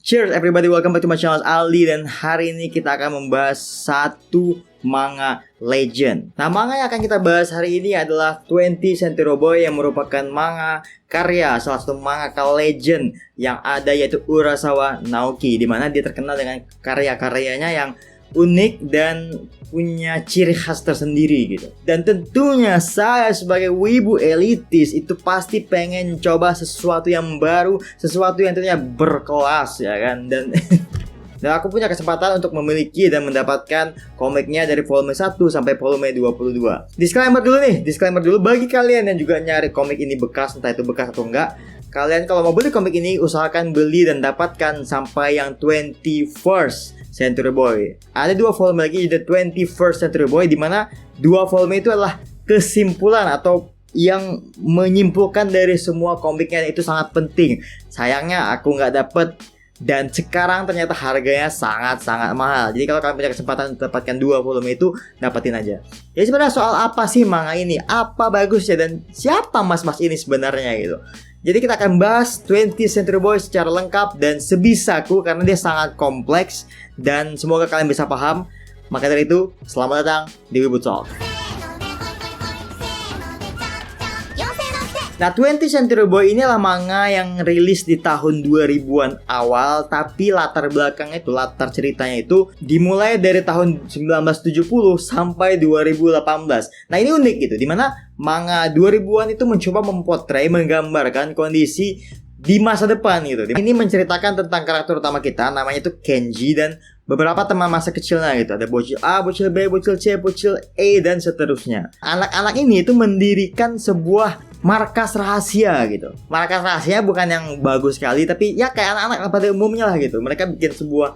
Cheers everybody, welcome back to my channel Ali. Dan hari ini kita akan membahas satu manga legend. Nah, manga yang akan kita bahas hari ini adalah 20 Century Boy, yang merupakan manga karya salah satu mangaka legend yang ada, yaitu Urasawa Naoki, dimana dia terkenal dengan karya-karyanya yang unik dan punya ciri khas tersendiri gitu. Dan tentunya saya sebagai wibu elitis itu pasti pengen coba sesuatu yang baru, sesuatu yang tentunya berkelas, ya kan. Dan dan aku punya kesempatan untuk memiliki dan mendapatkan komiknya dari volume 1 sampai volume 22. Disclaimer dulu bagi kalian yang juga nyari komik ini bekas, entah itu bekas atau enggak. Kalian kalau mau beli komik ini usahakan beli dan dapatkan sampai yang 21st Century Boy. Ada 2 volume lagi, The 21st Century Boy, dimana 2 volume itu adalah kesimpulan atau yang menyimpulkan dari semua komiknya, itu sangat penting. Sayangnya aku nggak dapet, dan sekarang ternyata harganya sangat-sangat mahal. Jadi kalau kalian punya kesempatan untuk dapatkan 2 volume itu, dapetin aja. Jadi sebenarnya soal apa sih manga ini? Apa bagusnya dan siapa mas-mas ini sebenarnya gitu. Jadi kita akan bahas 20 Century Boy secara lengkap dan sebisaku, karena dia sangat kompleks dan semoga kalian bisa paham. Maka dari itu, selamat datang di Wibu Talk. Nah, 20 Century Boy ini adalah manga yang rilis di tahun 2000-an awal, tapi latar belakangnya itu, latar ceritanya itu dimulai dari tahun 1970 sampai 2018. Nah, ini unik gitu, dimana manga 2000-an itu mencoba mempotret, menggambarkan kondisi di masa depan gitu. Ini menceritakan tentang karakter utama kita, namanya itu Kenji, dan beberapa teman masa kecilnya gitu. Ada bocil A, bocil B, bocil C, bocil E, dan seterusnya. Anak-anak ini itu mendirikan sebuah markas rahasia gitu. Markas rahasia bukan yang bagus sekali, tapi ya kayak anak-anak pada umumnya lah gitu. Mereka bikin sebuah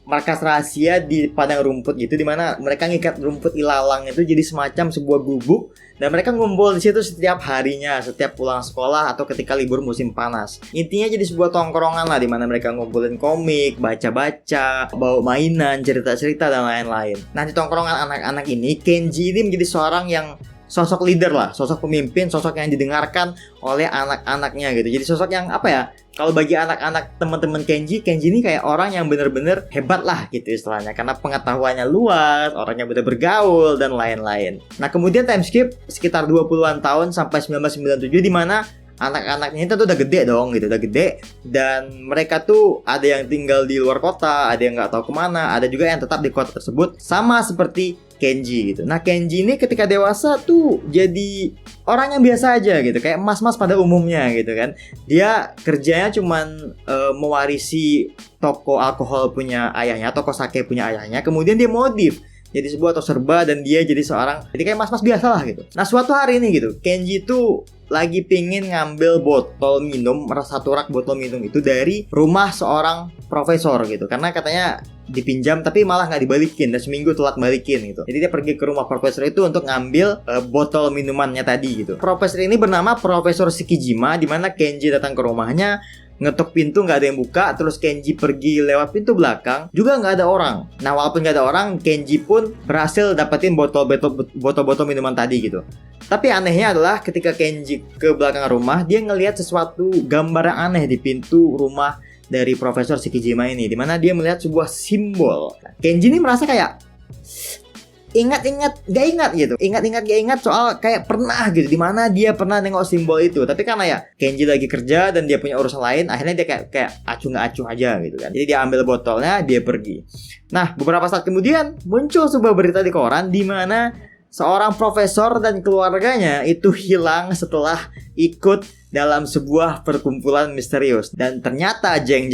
markas rahasia di padang rumput gitu, dimana mereka ngikat rumput ilalang itu jadi semacam sebuah gubuk, dan mereka ngumpul di situ setiap harinya, setiap pulang sekolah atau ketika libur musim panas. Intinya jadi sebuah tongkrongan lah, dimana mereka ngumpulin komik, baca-baca, bawa mainan, cerita-cerita dan lain-lain. Nah, di tongkrongan anak-anak ini, Kenji ini menjadi seorang yang sosok leader lah, sosok pemimpin, sosok yang didengarkan oleh anak-anaknya gitu. Jadi sosok yang apa ya, kalau bagi anak-anak teman-teman Kenji ini kayak orang yang bener-bener hebat lah gitu istilahnya, karena pengetahuannya luas, orangnya mudah bergaul dan lain-lain. Nah, kemudian time skip sekitar 20-an tahun sampai 1997, di mana anak-anaknya itu tuh udah gede dong gitu, udah gede, dan mereka tuh ada yang tinggal di luar kota, ada yang nggak tahu kemana, ada juga yang tetap di kota tersebut, sama seperti Kenji gitu. Nah, Kenji ini ketika dewasa tuh jadi orang yang biasa aja gitu, kayak mas-mas pada umumnya gitu kan. Dia kerjanya cuman mewarisi toko alkohol punya ayahnya, toko sake punya ayahnya, kemudian dia modif jadi sebuah toko serba, dan dia jadi seorang, jadi kayak mas-mas biasa lah gitu. Nah, suatu hari ini gitu, Kenji tuh lagi pingin ngambil botol minum, satu rak botol minum itu dari rumah seorang profesor gitu, karena katanya dipinjam tapi malah nggak dibalikin, dan seminggu telat balikin gitu. Jadi dia pergi ke rumah profesor itu untuk ngambil botol minumannya tadi gitu. Profesor ini bernama Profesor Shikijima, dimana Kenji datang ke rumahnya, ngetok pintu nggak ada yang buka, terus Kenji pergi lewat pintu belakang, juga nggak ada orang. Nah, walaupun nggak ada orang, Kenji pun berhasil dapetin botol-botol minuman tadi gitu. Tapi anehnya adalah ketika Kenji ke belakang rumah, dia ngelihat sesuatu gambar yang aneh di pintu rumah dari Profesor Shikijima ini, dimana dia melihat sebuah simbol. Kenji ini merasa kayak ingat-ingat gak ingat soal kayak pernah gitu, dimana dia pernah nengok simbol itu. Tapi karena ya Kenji lagi kerja dan dia punya urusan lain, akhirnya dia kayak acuh nggak acuh aja gitu kan. Jadi dia ambil botolnya, dia pergi. Nah, beberapa saat kemudian muncul sebuah berita di koran, dimana seorang profesor dan keluarganya itu hilang setelah ikut dalam sebuah perkumpulan misterius. Dan ternyata jeng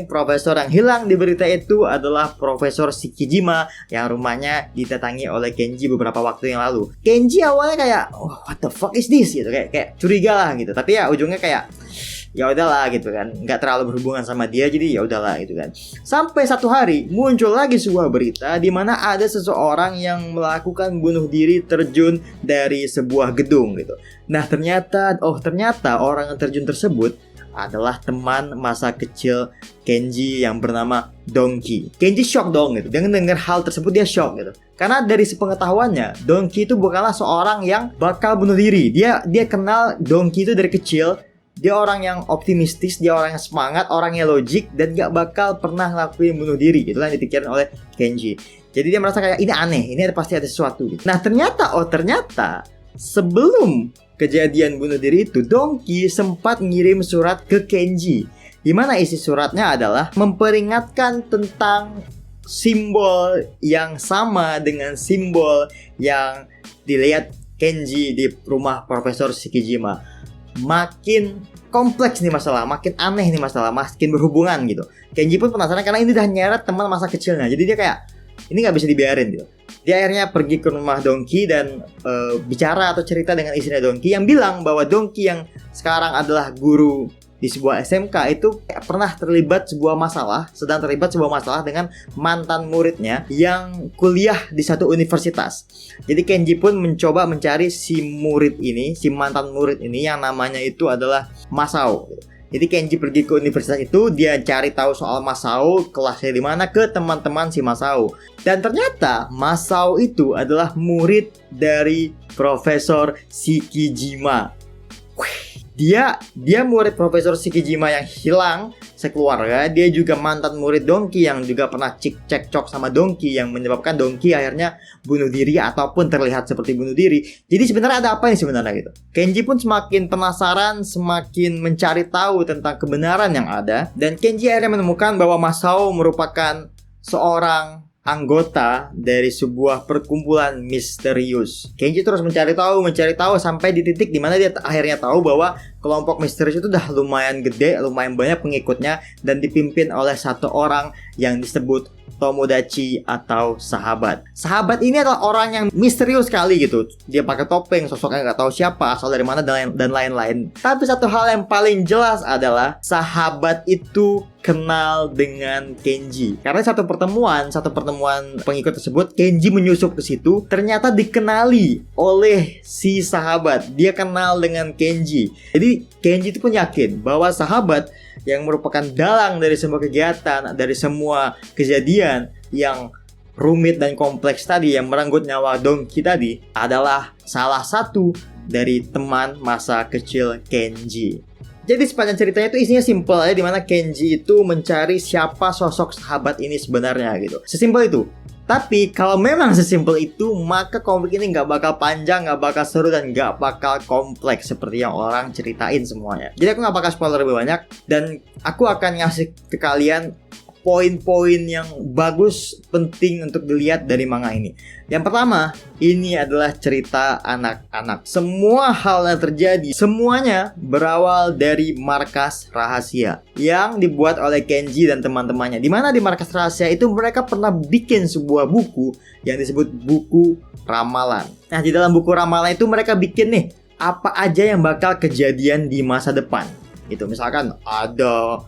profesor yang hilang di berita itu adalah Profesor Shikijima, yang rumahnya didatangi oleh Kenji beberapa waktu yang lalu. Kenji awalnya kayak, oh, what the fuck is this gitu, kayak curiga lah gitu. Tapi ya ujungnya kayak ya udahlah gitu kan, nggak terlalu berhubungan sama dia, jadi ya udahlah gitu kan. Sampai satu hari muncul lagi sebuah berita di mana ada seseorang yang melakukan bunuh diri terjun dari sebuah gedung gitu. Nah, ternyata orang yang terjun tersebut adalah teman masa kecil Kenji yang bernama Donki. Kenji shock dong gitu. Dia mendengar hal tersebut, dia shock gitu. Karena dari sepengetahuannya, Donki itu bukanlah seorang yang bakal bunuh diri. Dia kenal Donki itu dari kecil, Dia orang yang optimistis, dia orang yang semangat, orang yang logik, dan gak bakal pernah ngelakuin bunuh diri. Itulah yang dipikirin oleh Kenji. Jadi dia merasa kayak ini aneh, ini pasti ada sesuatu gitu. Nah ternyata sebelum kejadian bunuh diri itu, Donkey sempat ngirim surat ke Kenji. Dimana isi suratnya adalah memperingatkan tentang simbol yang sama dengan simbol yang dilihat Kenji di rumah Profesor Shikijima. Makin kompleks nih masalah, makin aneh nih masalah, makin berhubungan gitu. Kenji pun penasaran karena ini udah nyeret teman masa kecilnya. Jadi dia kayak, ini gak bisa dibiarin gitu. Dia akhirnya pergi ke rumah Donkey dan bicara atau cerita dengan istrinya Donkey, yang bilang bahwa Donkey yang sekarang adalah guru di sebuah SMK itu pernah sedang terlibat sebuah masalah dengan mantan muridnya yang kuliah di satu universitas. Jadi Kenji pun mencoba mencari si mantan murid ini yang namanya itu adalah Masao. Jadi Kenji pergi ke universitas itu, dia cari tahu soal Masao, kelasnya di mana, ke teman-teman si Masao. Dan ternyata Masao itu adalah murid dari Profesor Shikijima. Dia murid Profesor Shikijima yang hilang sekeluarga. Dia juga mantan murid Donkey yang juga pernah cekcok sama Donkey, yang menyebabkan Donkey akhirnya bunuh diri ataupun terlihat seperti bunuh diri. Jadi sebenarnya ada apa nih sebenarnya gitu. Kenji pun semakin penasaran, semakin mencari tahu tentang kebenaran yang ada, dan Kenji akhirnya menemukan bahwa Masao merupakan seorang anggota dari sebuah perkumpulan misterius. Kenji terus mencari tahu sampai di titik dimana dia akhirnya tahu bahwa kelompok misterius itu udah lumayan gede, lumayan banyak pengikutnya, dan dipimpin oleh satu orang yang disebut Tomodachi atau sahabat. Sahabat ini adalah orang yang misterius sekali gitu. Dia pakai topeng, sosoknya nggak tahu siapa, asal dari mana, dan lain-lain. Tapi satu hal yang paling jelas adalah sahabat itu kenal dengan Kenji. Karena satu pertemuan pengikut tersebut, Kenji menyusup ke situ, ternyata dikenali oleh si sahabat. Dia kenal dengan Kenji. Jadi Kenji itu pun yakin bahwa sahabat yang merupakan dalang dari semua kegiatan, dari semua kejadian yang rumit dan kompleks tadi, yang merenggut nyawa Donkey tadi, adalah salah satu dari teman masa kecil Kenji. Jadi sepanjang ceritanya itu isinya simpel aja, dimana Kenji itu mencari siapa sosok sahabat ini sebenarnya gitu. Sesimpel itu. Tapi kalau memang sesimpel itu, maka komik ini nggak bakal panjang, nggak bakal seru, dan nggak bakal kompleks seperti yang orang ceritain semuanya. Jadi aku nggak bakal spoiler lebih banyak, dan aku akan ngasih ke kalian poin-poin yang bagus, penting untuk dilihat dari manga ini. Yang pertama, ini adalah cerita anak-anak. Semua hal yang terjadi, semuanya berawal dari markas rahasia yang dibuat oleh Kenji dan teman-temannya. Dimana di markas rahasia itu mereka pernah bikin sebuah buku yang disebut buku ramalan. Nah, di dalam buku ramalan itu mereka bikin nih, apa aja yang bakal kejadian di masa depan. Itu misalkan ada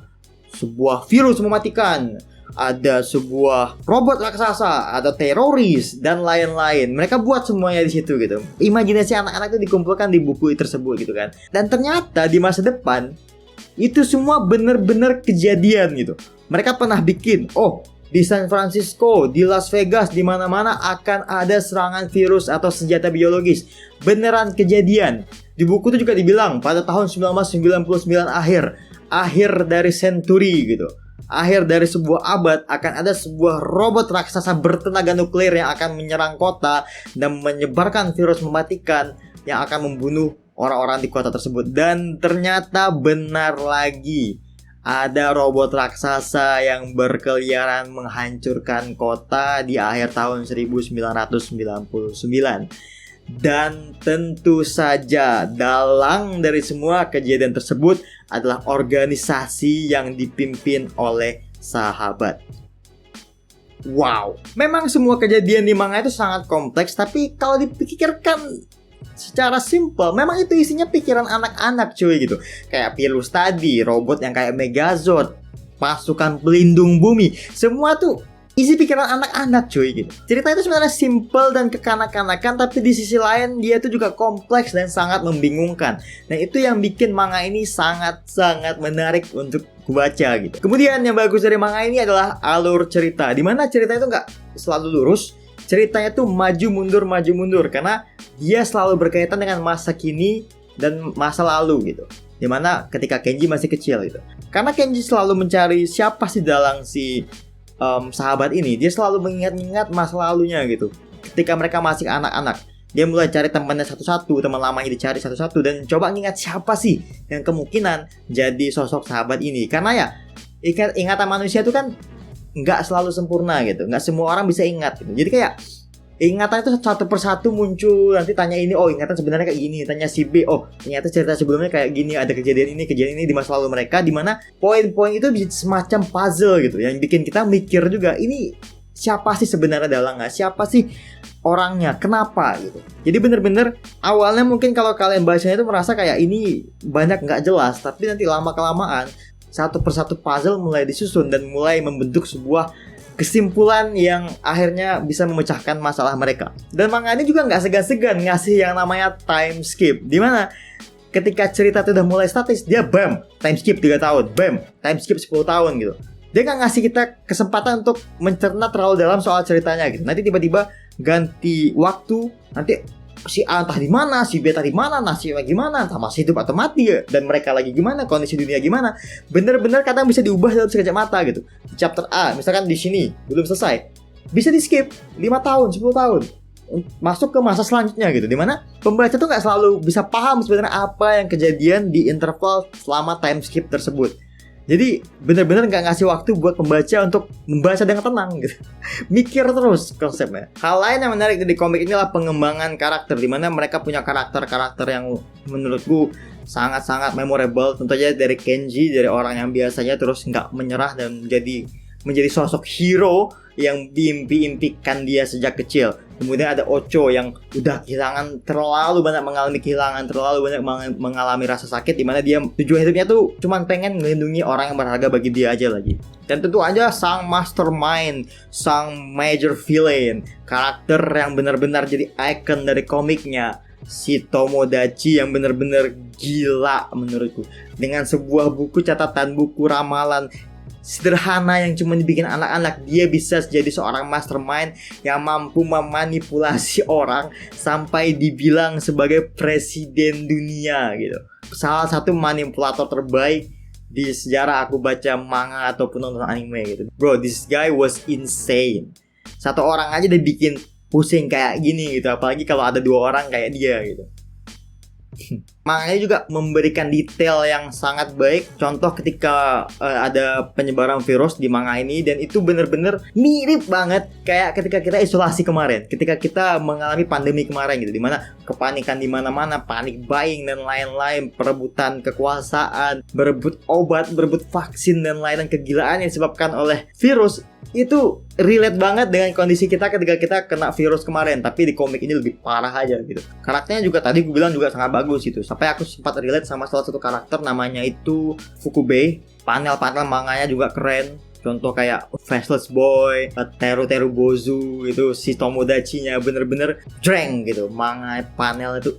sebuah virus mematikan, ada sebuah robot raksasa, ada teroris, dan lain-lain. Mereka buat semuanya di situ gitu. Imajinasi anak-anak itu dikumpulkan di buku tersebut gitu kan. Dan ternyata di masa depan itu semua benar-benar kejadian gitu. Mereka pernah bikin, di San Francisco, di Las Vegas, di mana-mana akan ada serangan virus atau senjata biologis. Beneran kejadian. Di buku itu juga dibilang pada tahun 1999 akhir dari century gitu, akhir dari sebuah abad, akan ada sebuah robot raksasa bertenaga nuklir yang akan menyerang kota dan menyebarkan virus mematikan yang akan membunuh orang-orang di kota tersebut. Dan ternyata benar lagi, ada robot raksasa yang berkeliaran menghancurkan kota di akhir tahun 1999. Dan tentu saja dalang dari semua kejadian tersebut adalah organisasi yang dipimpin oleh sahabat. Wow, memang semua kejadian di manga itu sangat kompleks, tapi kalau dipikirkan secara simpel, memang itu isinya pikiran anak-anak cuy gitu. Kayak virus tadi, robot yang kayak Megazord, pasukan pelindung bumi, semua tuh isi pikiran anak-anak cuy gitu. Cerita itu sebenarnya simple dan kekanak-kanakan, tapi di sisi lain dia itu juga kompleks dan sangat membingungkan. Nah, itu yang bikin manga ini sangat-sangat menarik untuk kubaca gitu. Kemudian yang bagus dari manga ini adalah alur cerita, dimana cerita itu nggak selalu lurus. Ceritanya tuh maju mundur karena dia selalu berkaitan dengan masa kini dan masa lalu gitu. dimana ketika Kenji masih kecil gitu. Karena Kenji selalu mencari siapa sih dalang si sahabat ini. Dia selalu mengingat-ingat masa lalunya gitu. Ketika mereka masih anak-anak, dia mulai cari temannya satu-satu, teman lamanya dicari satu-satu, dan coba ingat siapa sih yang kemungkinan jadi sosok sahabat ini. Karena ya ingatan manusia itu kan nggak selalu sempurna gitu, nggak semua orang bisa ingat gitu. Jadi kayak ingatan itu satu persatu muncul. Nanti tanya ini, oh ingatan sebenarnya kayak gini. Tanya si B, oh ternyata cerita sebelumnya kayak gini. Ada kejadian ini di masa lalu mereka, dimana poin-poin itu semacam puzzle gitu, yang bikin kita mikir juga, ini siapa sih sebenarnya dalangnya, siapa sih orangnya, kenapa gitu. Jadi bener-bener awalnya mungkin kalau kalian bacanya itu merasa kayak ini banyak nggak jelas, tapi nanti lama-kelamaan satu persatu puzzle mulai disusun dan mulai membentuk sebuah kesimpulan yang akhirnya bisa memecahkan masalah mereka. Dan manga ini juga nggak segan-segan ngasih yang namanya time skip, dimana ketika cerita itu udah mulai statis, dia bam, time skip 3 tahun, bam, time skip 10 tahun gitu. Dia nggak ngasih kita kesempatan untuk mencerna terlalu dalam soal ceritanya gitu. Nanti tiba-tiba ganti waktu, nanti si A entah di mana, si B entah di mana, nasibnya gimana, entah masih hidup atau mati ya, dan mereka lagi gimana, kondisi dunia gimana. Bener-bener kadang bisa diubah dalam sekejap mata gitu. Di chapter A, misalkan di sini belum selesai, bisa di skip 5 tahun, 10 tahun, masuk ke masa selanjutnya gitu, dimana pembaca tuh nggak selalu bisa paham sebenarnya apa yang kejadian di interval selama time skip tersebut. Jadi benar-benar nggak ngasih waktu buat pembaca untuk membaca dengan tenang gitu. Mikir terus konsepnya. Hal lain yang menarik dari komik ini adalah pengembangan karakter, dimana mereka punya karakter-karakter yang menurutku sangat-sangat memorable. Tentu aja dari Kenji, dari orang yang biasanya terus nggak menyerah dan menjadi sosok hero yang diimpi-impikan dia sejak kecil. Kemudian ada Ocho yang udah kehilangan, terlalu banyak mengalami kehilangan, terlalu banyak mengalami rasa sakit, dimana dia tujuan hidupnya tuh cuma pengen melindungi orang yang berharga bagi dia aja lagi. Dan tentu aja sang mastermind, sang major villain, karakter yang benar-benar jadi icon dari komiknya, si Tomodachi yang benar-benar gila menurutku. Dengan sebuah buku catatan, buku ramalan sederhana yang cuma dibikin anak-anak, dia bisa jadi seorang mastermind yang mampu memanipulasi orang sampai dibilang sebagai presiden dunia gitu. Salah satu manipulator terbaik di sejarah aku baca manga ataupun nonton anime gitu. Bro, this guy was insane. Satu orang aja udah bikin pusing kayak gini gitu, apalagi kalau ada 2 orang kayak dia gitu. Manganya juga memberikan detail yang sangat baik. Contoh ketika ada penyebaran virus di manga ini, dan itu bener-bener mirip banget kayak ketika kita isolasi kemarin, ketika kita mengalami pandemi kemarin gitu, dimana kepanikan di mana-mana, panik buying dan lain-lain, perebutan kekuasaan, berebut obat, berebut vaksin dan lain-lain, kegilaan yang disebabkan oleh virus. Itu relate banget dengan kondisi kita ketika kita kena virus kemarin, tapi di komik ini lebih parah aja gitu. Karakternya juga tadi gue bilang juga sangat bagus gitu. Sampai aku sempat relate sama salah satu karakter namanya itu Fukube. Panel-panel manganya juga keren. Contoh kayak Faceless Boy, Teru Bozu itu, si Tomodachi-nya bener-bener jreng gitu. Manga panel itu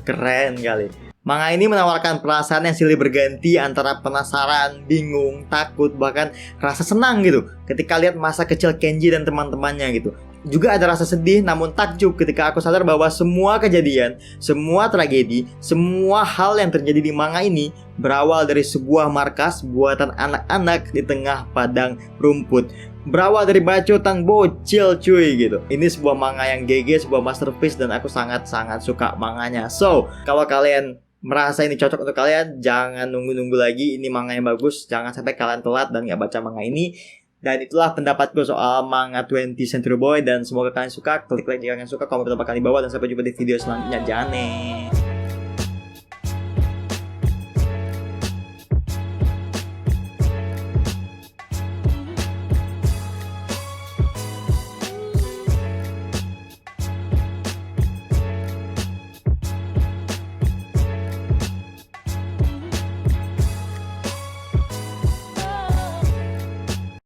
keren kali. Manga ini menawarkan perasaan yang silih berganti antara penasaran, bingung, takut, bahkan rasa senang gitu ketika lihat masa kecil Kenji dan teman-temannya gitu. Juga ada rasa sedih namun takjub ketika aku sadar bahwa semua kejadian, semua tragedi, semua hal yang terjadi di manga ini berawal dari sebuah markas buatan anak-anak di tengah padang rumput. Berawal dari bacotan bocil cuy gitu. Ini sebuah manga yang GG, sebuah masterpiece, dan aku sangat-sangat suka manganya. So, kalau kalian merasa ini cocok untuk kalian, jangan nunggu-nunggu lagi. Ini manga yang bagus, jangan sampai kalian telat dan gak baca manga ini. Dan itulah pendapatku soal manga 20th Century Boy. Dan semoga kalian suka. Klik like jika kalian suka, komen berapa kali di bawah. Dan sampai jumpa di video selanjutnya. Jane.